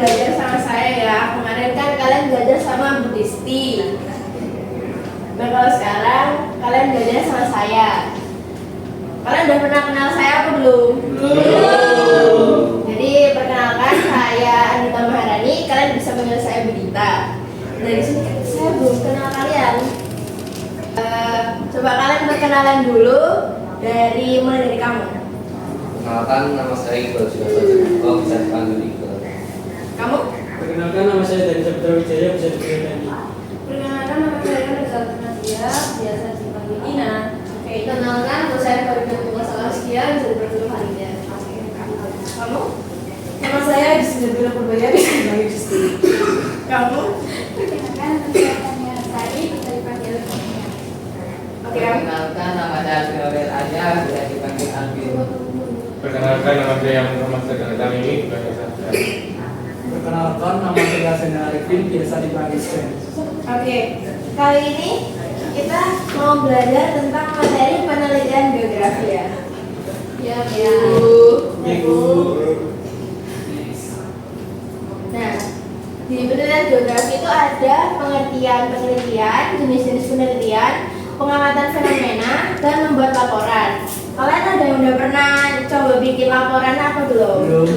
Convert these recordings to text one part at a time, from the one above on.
belajar sama saya ya. Kemarin kan kalian belajar sama Bu Disti. Nah kalau sekarang kalian belajar sama saya. Kalian udah pernah kenal saya apa belum? Belum. Jadi perkenalkan, saya Anita Maharani. Kalian bisa panggil saya Budita. Dari sini saya belum kenal kalian. Coba kalian perkenalan dulu mulai dari kamu. Perkenalkan, nama saya Iqbal Sunarto. Oh, bisa dipanggil Iqbal. Kamu? Perkenalkan, nama saya Dani Saputra Wijaya, bisa dipanggil Dani. Perkenalkan, nama saya Rizal Nadia, biasa dipanggil Ina. Oke, kenalkan, nama saya Farida Tugasala Sekian, bisa dipanggil Farida. Kamu? Nama saya Disney Purbaya, bisa dipanggil Disti. Kamu? Perkenalkan, nama saya Tania Sari, bisa dipanggil Tania. Oke, kamu? Perkenalkan, nama saya Alvin Aja, bisa dipanggil Alvin. Perkenalkan, nama saya Muhammad Sedang Tamimi, dipanggil Satria. Perkenalkan, nama saya Sena Arifin, biasa dipanggil Sen. Oke, kali ini kita mau belajar tentang materi penelitian geografi ya. Ya, Bu. Ya, Bu. Nah, di penelitian geografi itu ada pengertian penelitian, jenis-jenis penelitian, pengamatan fenomena, dan membuat laporan. Kalian ada yang udah pernah coba bikin laporan apa belum? Belum.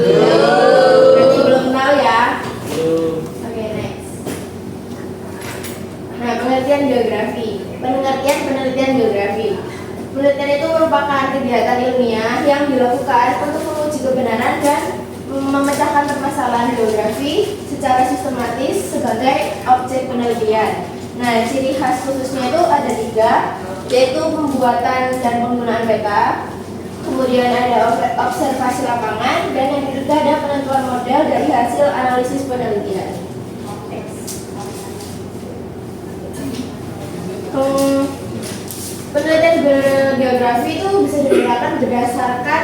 Berarti belum tahu ya. Belum. Oke, next. Nah, penelitian geografi. Penelitian geografi. Penelitian itu merupakan kegiatan ilmiah yang dilakukan untuk menguji kebenaran dan memecahkan permasalahan geografi secara sistematis sebagai objek penelitian. Nah, ciri khas khususnya itu ada 3, yaitu pembuatan dan penggunaan peta, kemudian ada observasi lapangan, dan yang ketiga ada penentuan model dari hasil analisis penelitian. Penelitian geografi itu bisa dibedakan berdasarkan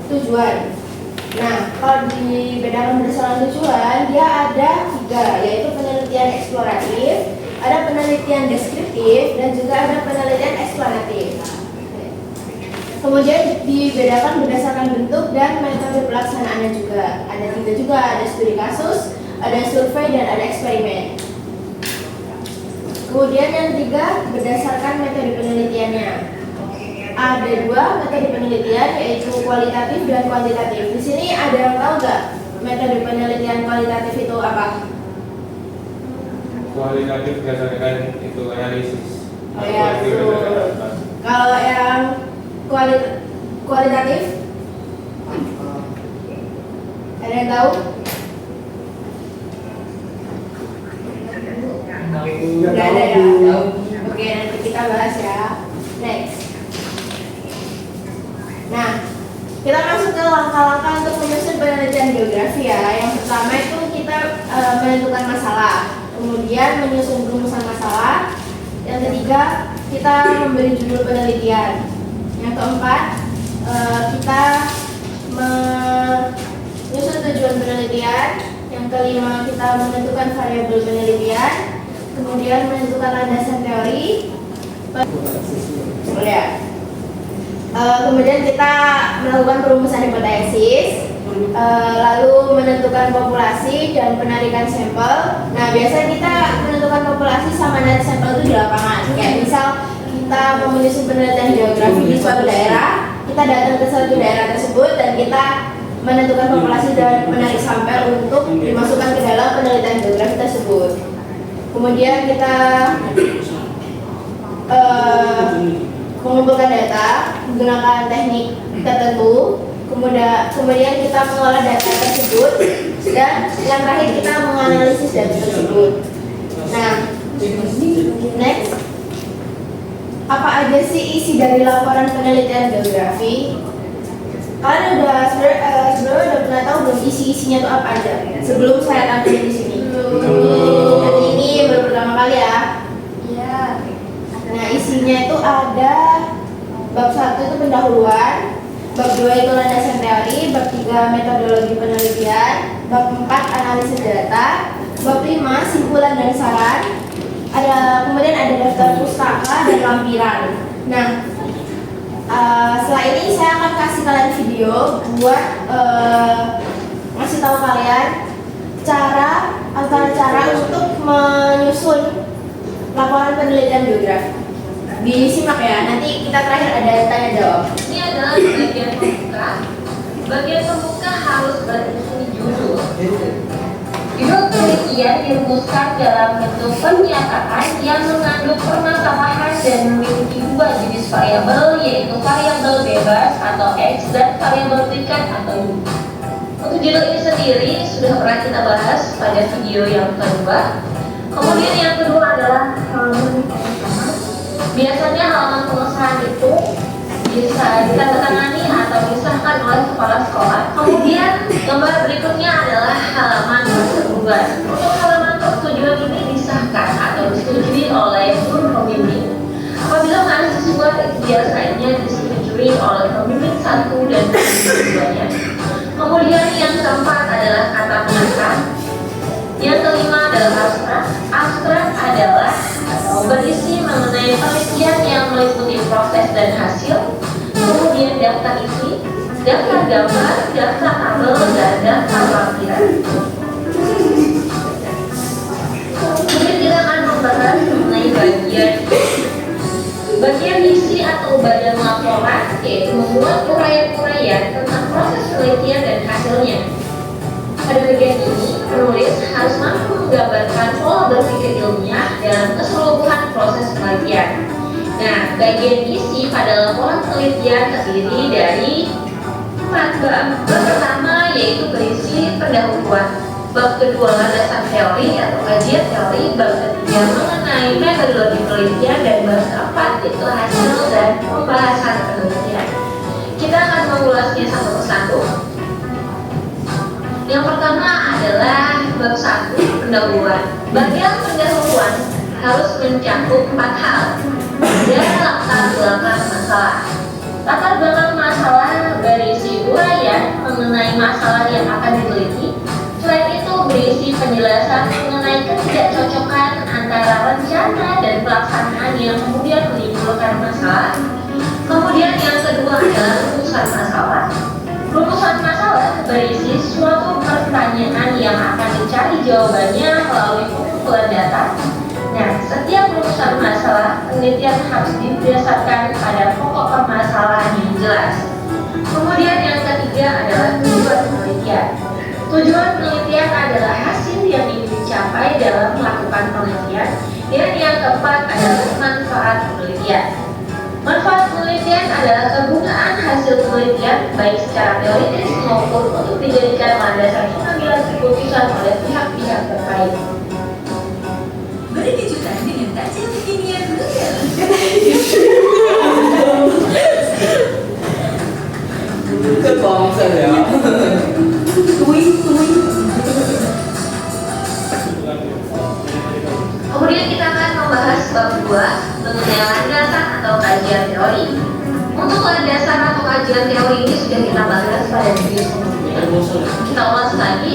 tujuan. Nah, kalau dibedakan berdasarkan tujuan, dia ada 3, yaitu penelitian eksploratif, ada penelitian deskriptif, dan juga ada penelitian eksplanatif. Kemudian dibedakan berdasarkan bentuk dan metode pelaksanaannya juga. Ada 3 juga, ada studi kasus, ada survei, dan ada eksperimen. Kemudian yang ketiga, berdasarkan metode penelitiannya. Ada 2 metode penelitian, yaitu kualitatif dan kuantitatif. Di sini ada yang tahu nggak metode penelitian kualitatif itu apa? Kualitatif berdasarkan itu analisis. Oh ya, Kualitatif betul. berdasarkan apa? Kalau yang kualitatif, ada yang tahu? Nggak ada ya? Oke, nanti kita bahas ya. Next. Nah, kita masuk ke langkah-langkah untuk menyusun penelitian geografi ya. Yang pertama itu kita menentukan masalah, kemudian menyusun rumusan masalah. Yang ketiga, kita memberi judul penelitian. Yang keempat, kita menyusun tujuan penelitian. Yang kelima, kita menentukan variabel penelitian. Kemudian menentukan landasan teori. Ya. Kemudian kita melakukan perumusan hipotesis, lalu menentukan populasi dan penarikan sampel. Nah, biasanya kita menentukan populasi sama narik sampel itu di lapangan. Kayak misal kita menyusun penelitian geografi di suatu daerah, kita datang ke suatu daerah tersebut dan kita menentukan populasi dan menarik sampel untuk dimasukkan ke dalam penelitian geografi tersebut. Kemudian kita mengumpulkan data menggunakan teknik tertentu, kemudian kita mengolah data tersebut, dan yang terakhir kita menganalisis data tersebut. Nah, next, apa aja sih isi dari laporan penelitian geografi? Kalian sebenarnya udah pernah tahu belum isi-isinya itu apa aja sebelum saya tampilin di sini? Jadi ini baru pertama kali ya. Iya. Nah, isinya itu ada bab 1 itu pendahuluan, bab 2 itu landasan teori, bab 3 metodologi penelitian, bab 4 analisis data, bab 5 simpulan dan saran. Kemudian ada daftar pustaka dan lampiran. Nah, setelah ini saya akan kasih kalian video buat ngasih tahu kalian cara untuk menyusun laporan penelitian biografi. Disimak ya, nanti kita terakhir ada tanya jawab. Ini adalah bagian pembuka. Bagian pembuka harus berisi judul. Judul penelitian dirumuskan dalam bentuk pernyataan yang mengandung permasalahan dan memiliki dua jenis variabel, yaitu variabel bebas atau X dan variabel terikat atau Y. Untuk judul ini sendiri sudah pernah kita bahas pada video yang kedua. Kemudian yang kedua adalah halaman pengesahan. Biasanya halaman pengesahan itu bisa ditandatangani atau disahkan oleh kepala sekolah. Kemudian gambar berikutnya adalah halaman persetujuan. Untuk halaman persetujuan ini disahkan atau disetujui oleh guru pembimbing. Apabila mahasiswa biasanya disetujui oleh pembimbing 1 dan pembimbing 2-nya. Kemudian yang keempat adalah kata pengantar. Yang kelima adalah abstrak. Abstrak adalah atau berisi mengenai penelitian yang meliputi proses dan hasil. Kemudian daftar isi, daftar gambar, daftar tabel, dan daftar lampiran. Kemudian kita akan membahas mengenai bagian isi atau badan laporan, yaitu membuat uraian-uraian tentang proses penelitian dan hasilnya. Pada bagian ini, penulis harus mampu menggambarkan pola berpikir ilmiah dalam keseluruhan proses penelitian. Nah, bagian isi pada laporan penelitian terdiri dari 4 bab. Bab pertama yaitu berisi pendahuluan. Bab kedua landasan teori atau kajian teori. Bab ketiga mengenai metodologi penelitian, dan bab keempat itu hasil dan pembahasan penelitian. Kita akan mengulasnya satu persatu. Yang pertama adalah bab 1, pendahuluan. Bagian pendahuluan harus mencakup 4 hal. Dan latar belakang masalah. Latar belakang masalah berisi uraian mengenai masalah yang akan diteliti. Selain itu berisi penjelasan mengenai ketidakcocokan antara rencana dan pelaksanaan yang kemudian menimbulkan masalah. Kemudian yang kedua adalah rumusan masalah. Rumusan masalah berisi suatu pertanyaan yang akan dicari jawabannya melalui pengumpulan data. Nah, setiap rumusan masalah penelitian harus didasarkan pada pokok permasalahan yang jelas. Kemudian yang ketiga adalah tujuan penelitian. Tujuan penelitian adalah hasil yang ingin dicapai dalam melakukan penelitian. Dan yang keempat adalah manfaat penelitian. Manfaat penelitian adalah kegunaan hasil penelitian baik secara teoritis maupun untuk dijadikan landasan pengambilan keputusan oleh pihak-pihak terkait. Beri kejutan dengan kajian kimia dulu ya. Kebangsa ya. Kemudian kita akan membahas bab 2 mengenai landasan atau kajian teori. Untuk landasan atau kajian teori ini sudah kita bahas pada video sebelumnya. Kita ulas lagi.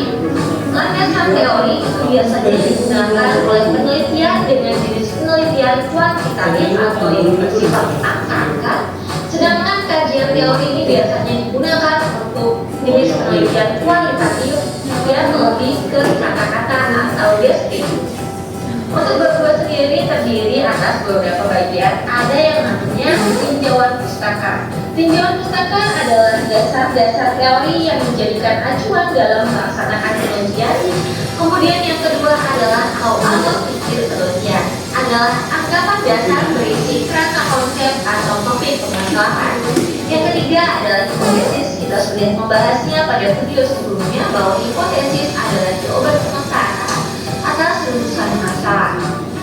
Landasan teori itu biasanya digunakan oleh penelitian dengan jenis penelitian kuantitatif atau yang bersifat angka-angka. Sedangkan kajian teori ini biasanya digunakan untuk jenis penelitian kualitatif yang lebih ke kata-kata atau deskripsi. Untuk bab 2 sendiri terdiri atas beberapa bagian. Ada yang namanya tinjauan pustaka. Tinjauan pustaka adalah dasar-dasar teori yang menjadikan acuan dalam melaksanakan penelitian. Kemudian yang kedua adalah awal pikir penelitian. Adalah anggapan dasar berisi kerangka konsep atau topik permasalahan. Yang ketiga adalah hipotesis. Kita sudah membahasnya pada video sebelumnya bahwa hipotesis adalah jawaban sementara atas rumusan masalah.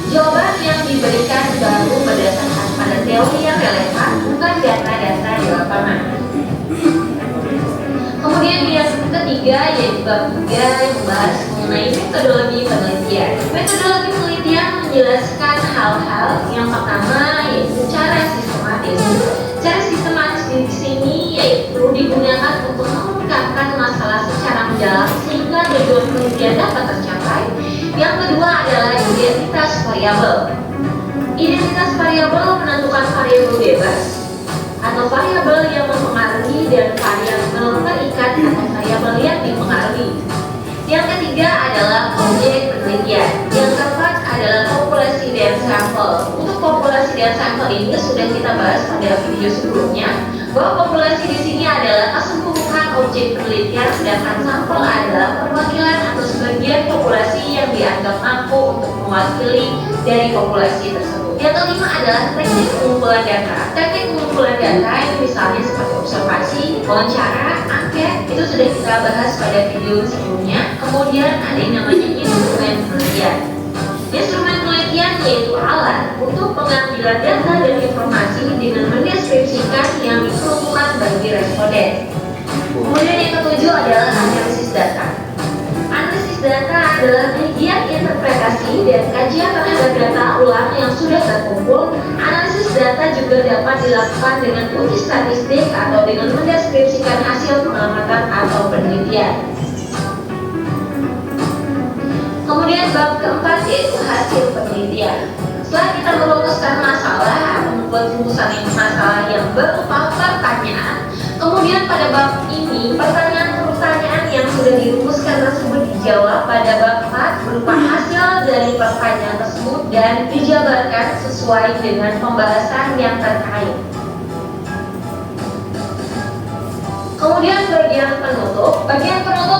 Jawaban yang diberikan baru berdasarkan pada teori yang relevan, bukan data-data di lapangan. Kemudian yang ketiga yaitu bab 3 yang membahas mengenai metodologi penelitian. Metodologi penelitian menjelaskan hal-hal yang pertama yaitu cara sistematis. Cara sistematis di sini yaitu digunakan untuk mengungkapkan masalah secara mendalam sehingga tujuan penelitian dapat tercapai. Yang kedua adalah identitas variabel. Identitas variabel menentukan variabel bebas atau variabel yang mempengaruhi dan variabel terikat atau variabel yang dipengaruhi. Yang ketiga adalah hal ini sudah kita bahas pada video sebelumnya, bahwa populasi di sini adalah keseluruhan objek penelitian, sedangkan sampel adalah perwakilan atau sebagian populasi yang dianggap mampu untuk mewakili dari populasi tersebut. Yang kelima adalah teknik pengumpulan data. Teknik pengumpulan data ini misalnya seperti observasi, wawancara, angket, itu sudah kita bahas pada video sebelumnya. Kemudian ada yang namanya instrumen penelitian. Instrumen penelitian yaitu alat untuk pengambilan data dan informasi dengan mendeskripsikan yang diperlukan bagi responden. Kemudian yang ketujuh adalah analisis data. Analisis data adalah bagian interpretasi dan kajian terhadap data ulang yang sudah terkumpul. Analisis data juga dapat dilakukan dengan uji statistik atau dengan mendeskripsikan hasil pengamatan atau penelitian. Kemudian bab keempat yaitu hasil penelitian. Setelah kita merumuskan masalah atau membuat rumusan masalah yang berupa pertanyaan, kemudian pada bab ini pertanyaan-pertanyaan yang sudah dirumuskan tersebut dijawab pada bab 4 berupa hasil dari pertanyaan tersebut dan dijabarkan sesuai dengan pembahasan yang terkait. Kemudian bagian penutup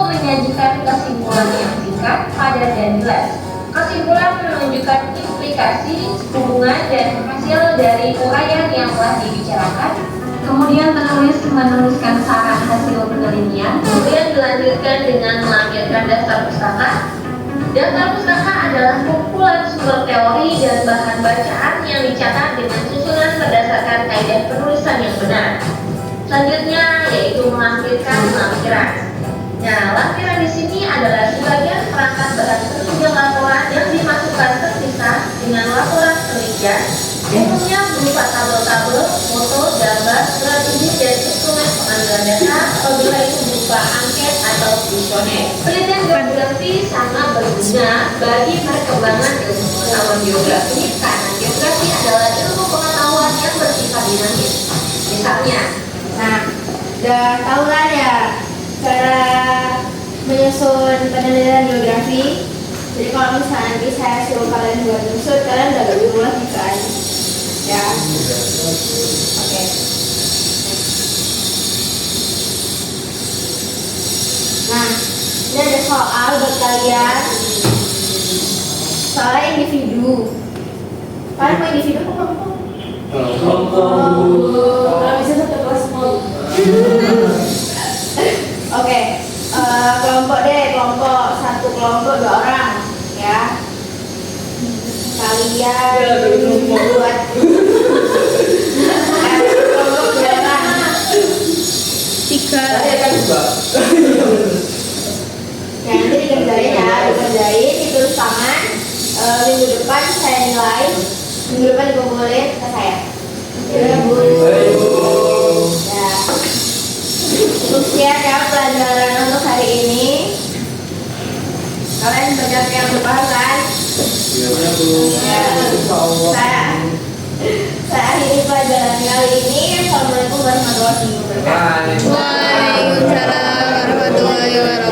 menyajikan kesimpulan yang singkat, padat dan jelas. Kesimpulan menunjukkan implikasi, hubungan dan hasil dari uraian yang telah dibicarakan. Kemudian penulis menuliskan saran hasil penelitian. Kemudian dilanjutkan dengan melampirkan daftar pustaka. Daftar pustaka adalah kumpulan sumber teori dan bahan bacaan yang dicatat dengan susunan berdasarkan kaidah penulisan yang benar. Selanjutnya yaitu melampirkan lampiran. Nah, lampiran di sini adalah sebagian perangkat bahan penunjang laporan yang dimasukkan terpisah dengan laporan penelitian. Umumnya berupa tabel-tabel, foto, gambar, surat izin dan instrumen pengambilan data apabila itu berupa angket atau kuesioner. Penelitian geografi sangat berguna bagi perkembangan ilmu pengetahuan geografi karena geografi adalah ilmu pengetahuan yang bersifat dinamis. Misalnya, Nah, udah tahu kan ya cara menyusun penelitian geografi. Jadi kalau misalnya nanti saya suruh kalian buat menyusun, kalian udah gak bingung lagi kan? Ya. Oke. Nah, ini ada soal buat kalian. Soalnya individu. Kalian mau individu apa kelompok? Kalau bisa satu kelas mau. Oke, kelompok deh, satu kelompok 2 orang, ya. Kalian buat kelompok berapa? 3. Ya nanti dikerjain ditulis tangan. Minggu depan saya nilai. Minggu depan dikumpulin ke saya. Ya, Bu. Ya. Cukup sekian ya pelajaran untuk hari ini. Kalian banyak yang berpaham kan? Ya. Saya akhiri pelajaran kali ini. Assalamualaikum warahmatullahi wabarakatuh. Waalaikumsalam warahmatullahi wabarakatuh.